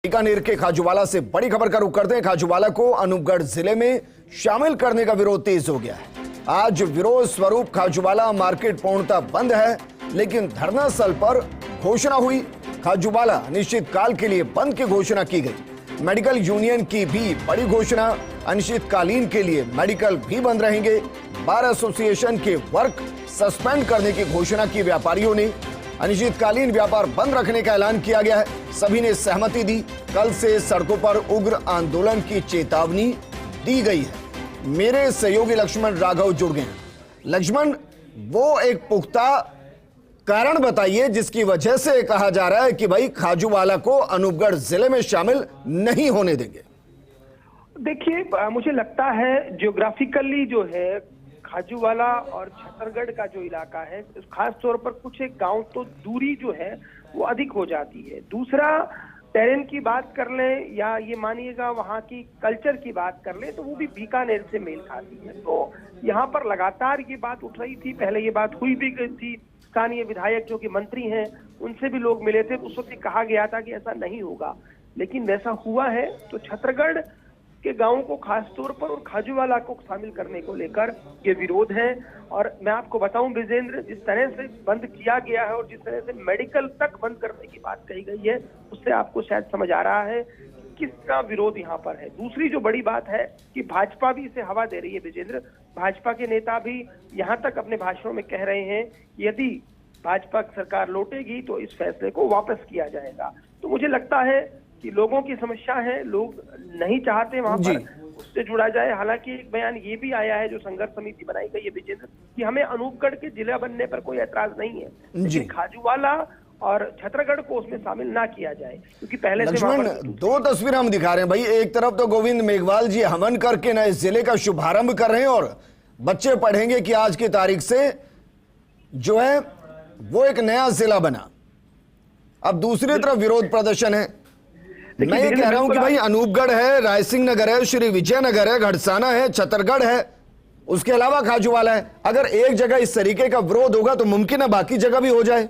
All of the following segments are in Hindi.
बीकानेर के खाजूवाला से बड़ी खबर का रुख करते हैं। खाजूवाला को अनूपगढ़ जिले में शामिल करने का विरोध तेज हो गया है। आज विरोध स्वरूप खाजूवाला मार्केट पूर्णतः बंद है, लेकिन धरना स्थल पर घोषणा हुई। खाजूवाला अनिश्चितकाल के लिए बंद की घोषणा की गई। मेडिकल यूनियन की भी बड़ी घोषणा, अनिश्चितकालीन के लिए मेडिकल भी बंद रहेंगे। बार एसोसिएशन के वर्क सस्पेंड करने की घोषणा की व्यापारियों ने। अनिश्चितकालीन व्यापार बंद रखने का ऐलान किया गया है। सभी ने सहमति दी। कल से सड़कों पर उग्र आंदोलन की चेतावनी दी गई है। मेरे सहयोगी लक्ष्मण राघव जुड़ गए हैं। लक्ष्मण, वो एक पुख्ता कारण बताइए जिसकी वजह से कहा जा रहा है कि भाई खाजूवाला को अनूपगढ़ जिले में शामिल नहीं होने देंगे। देखिए, मुझे लगता है ज्योग्राफिकली जो है खाजूवाला और छतरगढ़ का जो इलाका है, खास तौर पर कुछ एक गांव तो दूरी जो है वो अधिक हो जाती है। दूसरा, टेरेन की बात कर लें या ये मानिएगा वहाँ की कल्चर की बात कर लें तो वो भी बीकानेर से मेल खाती है। तो यहाँ पर लगातार ये बात उठ रही थी, पहले ये बात हुई भी गई थी। स्थानीय विधायक जो कि मंत्री हैं उनसे भी लोग मिले थे, उस वक्त कहा गया था कि ऐसा नहीं होगा, लेकिन वैसा हुआ है। तो छतरगढ़ के गांवों को खास तौर पर और खाजूवाला को शामिल करने को लेकर ये विरोध है। और मैं आपको बताऊं विजेंद्र, जिस तरह से बंद किया गया है और जिस तरह से मेडिकल तक बंद करने की बात कही गई है, उससे आपको शायद समझ आ रहा है किसका विरोध यहाँ पर है। दूसरी जो बड़ी बात है कि भाजपा भी इसे हवा दे रही है विजेंद्र। भाजपा के नेता भी यहाँ तक अपने भाषणों में कह रहे हैं कि यदि भाजपा सरकार लौटेगी तो इस फैसले को वापस किया जाएगा। तो मुझे लगता है कि लोगों की समस्या है, लोग नहीं चाहते वहां पर उससे जुड़ा जाए। हालांकि एक बयान ये भी आया है जो संघर्ष समिति बनाई गई है विजेंद्र, कि हमें अनूपगढ़ के जिला बनने पर कोई ऐतराज नहीं है, लेकिन खाजूवाला और छतरगढ़ को उसमें शामिल ना किया जाए, क्योंकि पहले लक्ष्मण, दो तस्वीर हम दिखा रहे हैं भाई। एक तरफ तो गोविंद मेघवाल जी हवन करके नए जिले का शुभारंभ कर रहे हैं और बच्चे पढ़ेंगे कि आज की तारीख से जो है वो एक नया जिला बना। अब दूसरी तरफ विरोध प्रदर्शन है। मैं ये कह रहा हूं कि भाई अनूपगढ़ है, रायसिंह नगर है, श्री विजयनगर है, घड़साना है, छतरगढ़ है, उसके अलावा खाजूवाला है। अगर एक जगह इस तरीके का विरोध होगा तो मुमकिन है बाकी जगह भी हो जाए।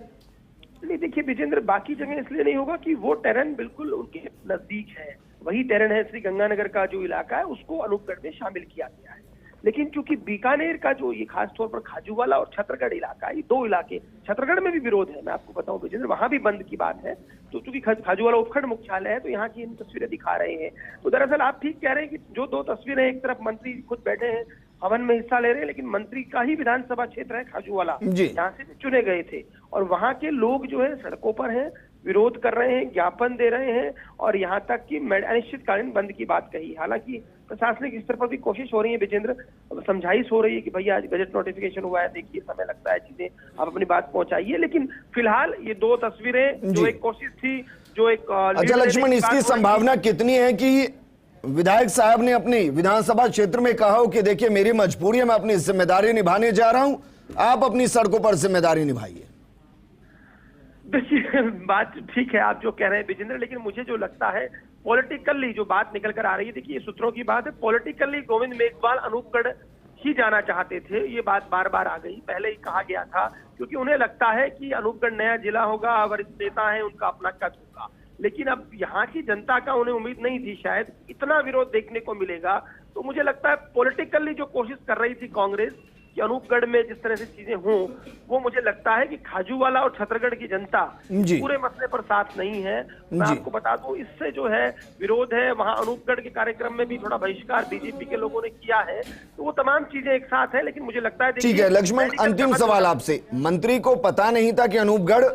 नहीं, देखिए विजेंद्र, बाकी जगह इसलिए नहीं होगा कि वो टेरेन बिल्कुल उनके नजदीक है। वही टेरेन है श्री गंगानगर का जो इलाका है, उसको अनूपगढ़ में शामिल किया गया है। लेकिन चूंकि बीकानेर का जो ये खास तौर पर खाजूवाला और छतरगढ़ इलाका है, ये दो इलाके, छतरगढ़ में भी विरोध है, मैं आपको बताऊं विजेंद्र, वहां भी बंद की बात है। तो चूंकि खाजूवाला उपखंड मुख्यालय है तो यहाँ की इन तस्वीरें दिखा रहे हैं। तो दरअसल आप ठीक कह रहे हैं कि जो दो तस्वीरें, एक तरफ मंत्री खुद बैठे हैं, हवन में हिस्सा ले रहे हैं, लेकिन मंत्री का ही विधानसभा क्षेत्र है खाजूवाला, जहाँ से चुने गए थे, और वहां के लोग जो है सड़कों पर हैं, विरोध कर रहे हैं, ज्ञापन दे रहे हैं और यहाँ तक कि अनिश्चितकालीन बंद की बात कही। हालांकि प्रशासनिक स्तर पर भी कोशिश हो रही है विजेंद्र, समझाइश हो रही है कि भैया आज बजट नोटिफिकेशन हुआ है, देखिए समय लगता है, चीजें आप अपनी बात पहुंचाइए। लेकिन फिलहाल ये दो तस्वीरें जो एक कोशिश थी, जो एक अच्छा लक्ष्मण, इसकी संभावना कितनी है कि विधायक साहब ने अपनी विधानसभा क्षेत्र में कहा हो कि देखिए मेरी मजबूरी है, मैं अपनी जिम्मेदारी निभाने जा रहा हूं, आप अपनी सड़कों पर जिम्मेदारी निभाइए? देखिए, बात ठीक है आप जो कह रहे हैं विजेंद्र, लेकिन मुझे जो लगता है पॉलिटिकली जो बात निकल कर आ रही है, देखिए ये सूत्रों की बात है, पॉलिटिकली गोविंद मेघवाल अनूपगढ़ ही जाना चाहते थे। ये बात बार बार आ गई, पहले ही कहा गया था, क्योंकि उन्हें लगता है कि अनूपगढ़ नया जिला होगा, वरिष्ठ नेता है, उनका अपना कद होगा। लेकिन अब यहाँ की जनता का उन्हें उम्मीद नहीं थी शायद इतना विरोध देखने को मिलेगा। तो मुझे लगता है पॉलिटिकली जो कोशिश कर रही थी कांग्रेस कि अनूपगढ़ में जिस तरह से चीजें हों, वो मुझे लगता है कि खाजूवाला और छतरगढ़ की जनता पूरे मसले पर साथ नहीं है। मैं आपको बता दूं, इससे जो है विरोध है, वहां अनूपगढ़ के कार्यक्रम में भी थोड़ा बहिष्कार बीजेपी के लोगों ने किया है। तो वो तमाम चीजें एक साथ है, लेकिन मुझे लगता है ठीक है लक्ष्मण, अंतिम सवाल आपसे, मंत्री को पता नहीं था कि अनूपगढ़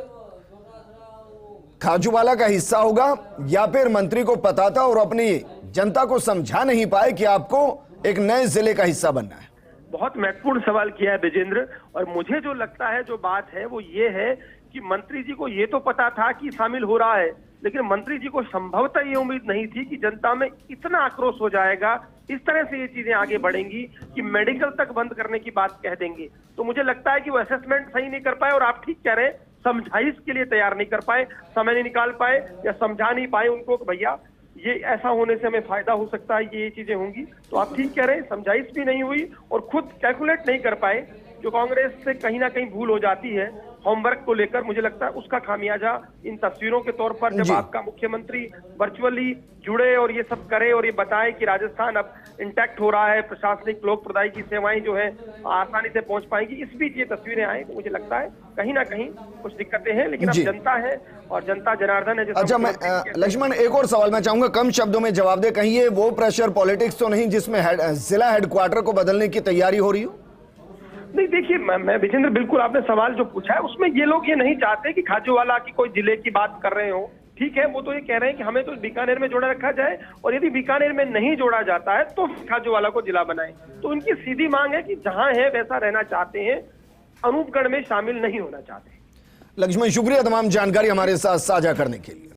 खाजूवाला का हिस्सा होगा, या फिर मंत्री को पता था और अपनी जनता को समझा नहीं पाए कि आपको एक नए जिले का हिस्सा बनना है? बहुत महत्वपूर्ण सवाल किया है विजेंद्र, और मुझे जो लगता है जो बात है वो ये है कि मंत्री जी को ये तो पता था कि शामिल हो रहा है, लेकिन मंत्री जी को संभवतः ये उम्मीद नहीं थी कि जनता में इतना आक्रोश हो जाएगा, इस तरह से ये चीजें आगे बढ़ेंगी कि मेडिकल तक बंद करने की बात कह देंगे। तो मुझे लगता है कि वो असेसमेंट सही नहीं कर पाए, और आप ठीक कह रहे हैं, समझाइश के लिए तैयार नहीं कर पाए, समय नहीं निकाल पाए या समझा नहीं पाए उनको कि भैया ये ऐसा होने से हमें फायदा हो सकता है, ये चीजें होंगी। तो आप ठीक कह रहे हैं, समझाइश भी नहीं हुई और खुद कैलकुलेट नहीं कर पाए, जो कांग्रेस से कहीं ना कहीं भूल हो जाती है। होमवर्क को लेकर मुझे लगता है उसका खामियाजा इन तस्वीरों के तौर पर, जब जी। आपका मुख्यमंत्री वर्चुअली जुड़े और ये सब करे और ये बताए कि राजस्थान अब इंटैक्ट हो रहा है, प्रशासनिक लोक प्रदायी की सेवाएं जो है आसानी से पहुंच पाएंगी, इस बीच ये तस्वीरें आए तो मुझे लगता है कहीं ना कहीं कुछ दिक्कतें हैं, लेकिन अब जी। जनता है और जनता जनार्दन है। अच्छा, मैं लक्ष्मण एक और सवाल मैं चाहूंगा कम शब्दों में जवाब दे। कहीं ये वो प्रेशर पॉलिटिक्स तो नहीं जिसमें जिला हेडक्वार्टर को बदलने की तैयारी हो रही हो? नहीं, देखिए मैं विजेंद्र, बिल्कुल आपने सवाल जो पूछा है उसमें ये लोग ये नहीं चाहते कि खाजूवाला की कोई जिले की बात कर रहे हो। ठीक है, वो तो ये कह रहे हैं कि हमें तो बीकानेर में जोड़ा रखा जाए, और यदि बीकानेर में नहीं जोड़ा जाता है तो खाजूवाला को जिला बनाए। तो उनकी सीधी मांग है कि जहां है वैसा रहना चाहते हैं, अनूपगढ़ में शामिल नहीं होना चाहते। लक्ष्मण, शुक्रिया तमाम जानकारी हमारे साथ साझा करने के लिए।